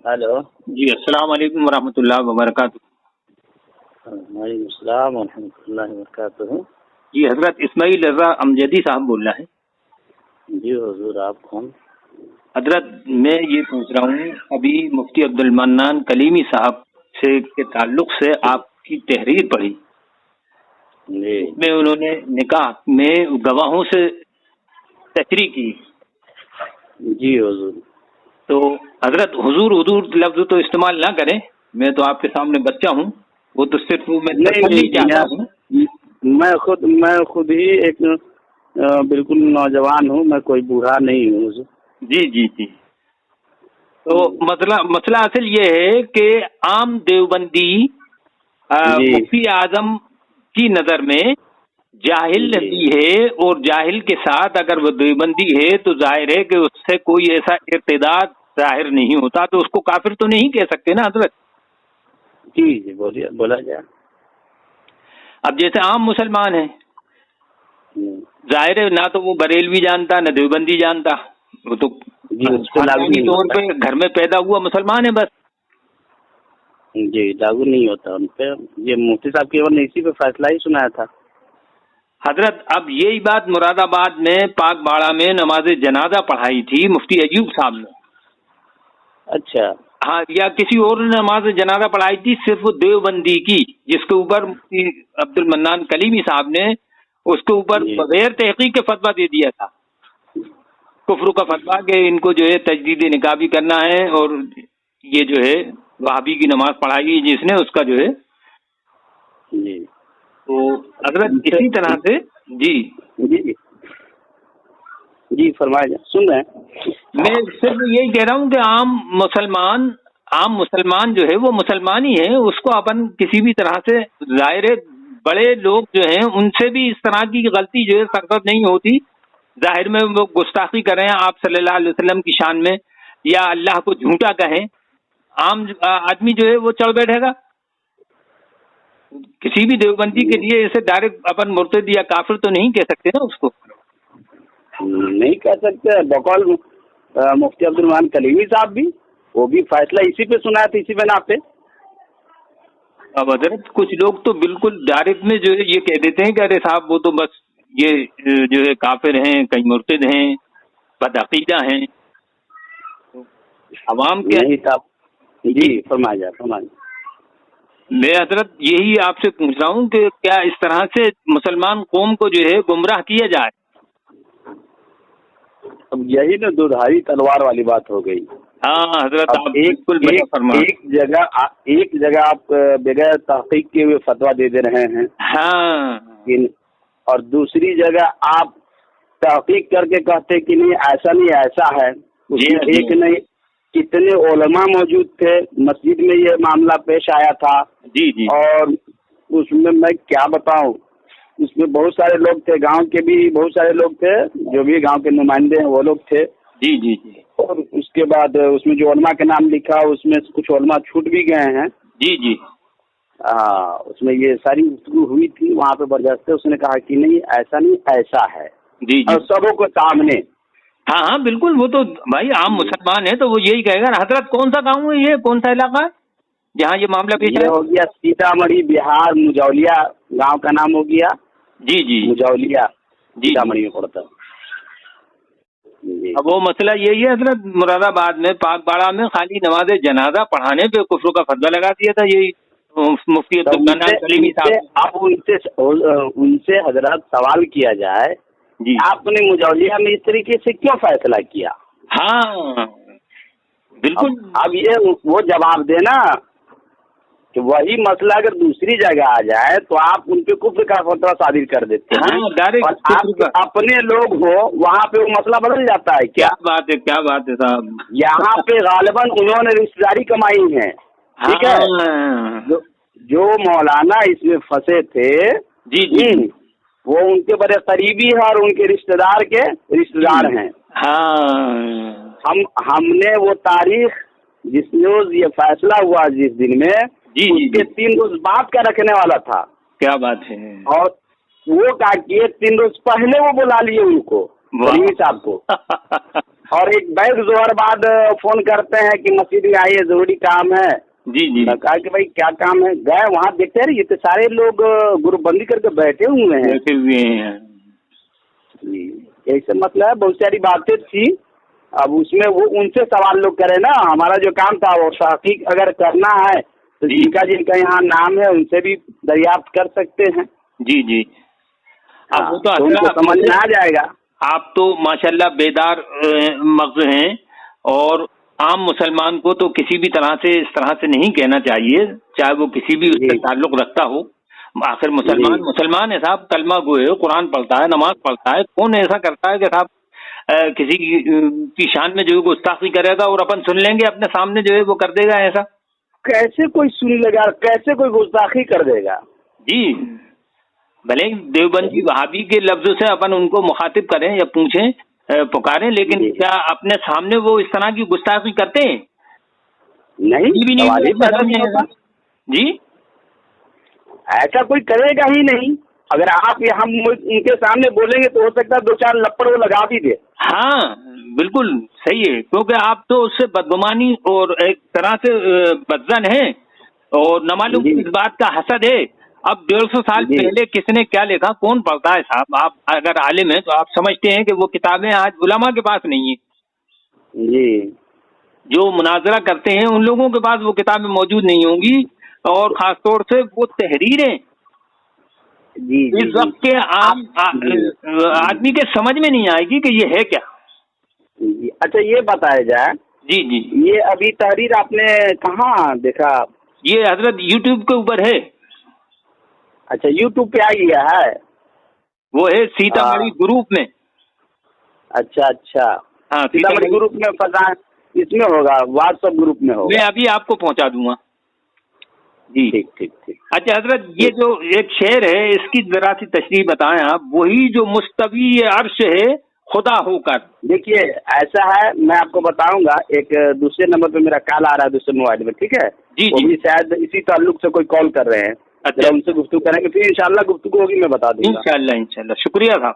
Hello جی السلام علیکم ورحمۃ اللہ وبرکاتہ. وعلیکم السلام ورحمۃ اللہ وبرکاتہ. جی حضرت اسماعیل رضا امجدی صاحب بول رہا ہے. جی حضور آپ کون؟ حضرت میں یہ پوچھ رہا ہوں، ابھی مفتی عبد المنان کلیمی صاحب سے کے تعلق سے آپ کی تحریر پڑھی، جی اس میں انہوں نے نکاح میں گواہوں سے تشریح کی. جی حضور. تو حضرت حضور حضور لفظ تو استعمال نہ کریں، میں تو آپ کے سامنے بچہ ہوں، وہ تو صرف میں تسلی چاہتا ہوں. میں خود ہی ایک بالکل نوجوان ہوں، میں کوئی بوڑھا نہیں ہوں حضور. جی جی جی. تو مسئلہ اصل یہ ہے کہ عام دیوبندی جی مفتی اعظم کی نظر میں جاہل جی بھی ہے، اور جاہل کے ساتھ اگر وہ دیوبندی ہے تو ظاہر ہے کہ اس سے کوئی ایسا ارتداد ظاہر نہیں ہوتا، تو اس کو کافر تو نہیں کہہ سکتے نا حضرت. جی جی بولیے، بولا جائے. اب جیسے عام مسلمان ہیں، ظاہر ہے نہ تو وہ بریلوی جانتا نہ دیوبندی جانتا، وہ تو جی اس پہ لاگو خاندانی نہیں طور ہوتا. پہ گھر میں پیدا ہوا مسلمان ہے بس. جی لاگو نہیں ہوتا ان پہ. یہ مفتی صاحب کیول نے اسی پہ فیصلہ ہی سنایا تھا. حضرت اب یہی بات مراد آباد میں پاک باڑہ میں نماز جنازہ پڑھائی تھی مفتی ایوب صاحب نے. اچھا. ہاں، یا کسی اور نے نماز جنازہ پڑھائی تھی صرف دیوبندی کی، جس کے اوپر مفتی عبد المنان کلیمی صاحب نے اس کے اوپر جی بغیر تحقیق کے فتویٰ دے دیا تھا، کفر کا فتویٰ کہ ان کو جو ہے تجدید نکاح بھی کرنا ہے، اور یہ جو ہے وہابی کی نماز پڑھائی جس نے اس کا جو ہے. جی. تو حضرت اسی طرح سے جی جی جی فرمائیں، سن رہے ہیں. میں صرف یہی کہہ رہا ہوں کہ عام مسلمان جو ہے وہ مسلمان ہی ہے، اس کو اپن کسی بھی طرح سے ظاہر ہے بڑے لوگ جو ہیں ان سے بھی اس طرح کی غلطی جو ہے سرزد نہیں ہوتی. ظاہر میں وہ گستاخی کریں آپ صلی اللہ علیہ وسلم کی شان میں، یا اللہ کو جھوٹا کہیں، عام آدمی جو ہے وہ چڑھ بیٹھے گا. کسی بھی دیوبندی کے لیے اسے ڈائریکٹ اپن مرتد یا کافر تو نہیں کہہ سکتے نا اس کو. نہیں کہہ سکتے. بقول مفتی عبد الرحمان کلیمی صاحب بھی، وہ بھی فیصلہ اسی پہ سنایا تھا، اسی بنا پہ. اب حضرت کچھ لوگ تو بالکل ڈائریکٹ میں جو ہے یہ کہہ دیتے ہیں کہ ارے صاحب وہ تو بس یہ جو ہے کافر ہیں، کہیں مرتد ہیں، بدعقیدہ ہیں. عوام کے نہیں تھا. جی فرمایا فرمایا. میں حضرت یہی آپ سے پوچھ رہا ہوں کہ کیا اس طرح سے مسلمان قوم کو جو ہے گمراہ کیا جائے؟ اب یہی نا دودھاری تلوار والی بات ہو گئی. ہاں حضرت اب آپ بالکل بڑا فرما. ایک جگہ آپ بغیر تحقیق کے ہوئے فتویٰ دے دے رہے ہیں، ہاں اور دوسری جگہ آپ تحقیق کر کے کہتے کہ نہیں ایسا نہیں ایسا ہے. اس میں ایک نہیں کتنے علماء موجود تھے، مسجد میں یہ معاملہ پیش آیا تھا. جی جی. اور اس میں کیا بتاؤں، اس میں بہت سارے لوگ تھے، گاؤں کے بھی بہت سارے لوگ تھے، جو بھی گاؤں کے نمائندے ہیں وہ لوگ تھے. جی جی جی. اور اس کے بعد اس میں جو علماء کے نام لکھا اس میں کچھ علماء چھوٹ بھی گئے ہیں. جی جی. ہاں اس میں یہ ساری گفتگو ہوئی تھی وہاں پہ برجست. اس نے کہا کہ نہیں ایسا نہیں ایسا ہے. جی جی. اور سبوں کو سامنے. ہاں ہاں بالکل، وہ تو بھائی عام مسلمان ہے تو وہ یہی کہے گا. حضرت کون سا گاؤں ہے یہ، کون سا علاقہ ہے جہاں یہ معاملہ پیش یہ آیا؟ ہو گیا سیتامڑھی بہار، مجولیا گاؤں کا نام ہو گیا. جی جی. مجولیا جی سیتامڑھی میں پڑتا. اب وہ مسئلہ یہی ہے حضرت، مراد آباد میں پاک باڑہ میں خالی نماز جنازہ پڑھانے پہ کفر کا فتویٰ لگا دیا تھا یہی مفتی عبد المنان کلیمی صاحب. اب ان سے حضرت سوال کیا جائے، جی آپ نے مجولیا میں اس طریقے سے کیوں فیصلہ کیا؟ ہاں بالکل. اب یہ وہ جواب دینا کہ وہی مسئلہ اگر دوسری جگہ آ جائے تو آپ ان پہ کفر کا فتویٰ صادر کر دیتے ہیں. ہاں ڈائریکٹ. اور آپ اپنے لوگ ہو وہاں پہ وہ مسئلہ بدل جاتا ہے. کیا بات ہے، کیا بات ہے صاحب. یہاں پہ غالباً انہوں نے رشتے داری کمائی ہے، ٹھیک ہے. جو مولانا اس میں پھنسے تھے جی جی وہ ان کے بڑے قریبی ہیں اور ان کے رشتے دار ہیں. ہاں ہم نے وہ تاریخ جس روز یہ فیصلہ ہوا جس دن میں، جی اس کے 3 روز بعد کا رکھنے والا تھا. کیا بات ہے. اور وہ کہا کہ 3 روز پہلے وہ بلا لیے ان کو، کلیمی صاحب کو. اور ایک بیگ زہر بعد فون کرتے ہیں کہ مسجد میں آئیے ضروری کام ہے. جی جی. کہا کہ بھائی کیا کام ہے, گئے وہاں دیکھتے ہیں یہ تو سارے لوگ گروپ بندی کر کے بیٹھے ہوئے ہیں. جی یہی سے مسئلہ ہے. بہت ساری باتیں تھی, اب اس میں وہ ان سے سوال لوگ کرے نا. ہمارا جو کام تھا وہ تحقیق اگر کرنا ہے تو جن کا یہاں نام ہے ان سے بھی دریافت کر سکتے ہیں. جی جی. اب وہ تو ان کو سمجھ میں آ جائے گا. آپ تو ماشاءاللہ بیدار مغز ہیں, اور عام مسلمان کو تو کسی بھی طرح سے اس طرح سے نہیں کہنا چاہیے, چاہے وہ کسی بھی اس سے تعلق رکھتا ہو. آخر مسلمان ہے صاحب, کلمہ گو ہے, قرآن پڑھتا ہے, نماز پڑھتا ہے. کون ایسا کرتا ہے کہ صاحب کسی کی شان میں جو ہے گستاخی کرے گا اور اپن سن لیں گے اپنے سامنے جو ہے وہ کر دے گا ایسا؟ کیسے کوئی سن لے گا, کیسے کوئی گستاخی کر دے گا؟ جی بھلے دیوبندی وہابی کے لفظوں سے اپن ان کو مخاطب کریں یا پوچھیں پکاریں, لیکن کیا اپنے سامنے وہ اس طرح کی گستاخی کرتے ہیں؟ نہیں. جی ایسا کوئی کرے گا ہی نہیں. اگر آپ ہم ان کے سامنے بولیں گے تو ہو سکتا ہے 2-4 لپڑ وہ لگا بھی دے. ہاں بالکل صحیح ہے, کیونکہ آپ تو اس سے بدگمانی اور ایک طرح سے بدظن ہیں, اور نہ معلوم اس بات کا حسد ہے. اب 150 سال پہلے کس نے کیا لکھا کون پڑھتا ہے صاحب؟ آپ اگر عالم ہیں تو آپ سمجھتے ہیں کہ وہ کتابیں آج علماء کے پاس نہیں ہیں. جی جو مناظرہ کرتے ہیں ان لوگوں کے پاس وہ کتابیں موجود نہیں ہوں گی, اور خاص طور سے وہ تحریریں اس وقت کے عام آدمی کے سمجھ میں نہیں آئے گی کہ یہ ہے کیا. اچھا یہ بتایا جائے. جی جی. یہ ابھی تحریر آپ نے کہاں دیکھا؟ یہ حضرت یوٹیوب کے اوپر ہے. اچھا یوٹیوب پہ آ گیا ہے, وہ ہے سیتا مڑھی گروپ میں. اچھا اچھا. ہاں سیتا مڑھی گروپ میں پتا اس میں ہوگا, واٹس ایپ گروپ میں ہوگا. میں ابھی آپ کو پہنچا دوں گا. جی ٹھیک ٹھیک ٹھیک. اچھا حضرت یہ جو ایک شعر ہے اس کی ذرا سی تشریح بتائیں آپ. وہی جو مستوی عرش ہے خدا ہو کر. دیکھیے ایسا ہے, میں آپ کو بتاؤں گا. ایک دوسرے نمبر پہ میرا کال آ رہا ہے دوسرے موبائل میں, ٹھیک ہے؟ جی وہ بھی شاید اسی تعلق سے کوئی کال کر رہے ہیں. اچھا ان سے گفتگو کریں گے, پھر انشاءاللہ گفتگو ہوگی, میں بتا دوں گا. انشاءاللہ شکریہ صاحب.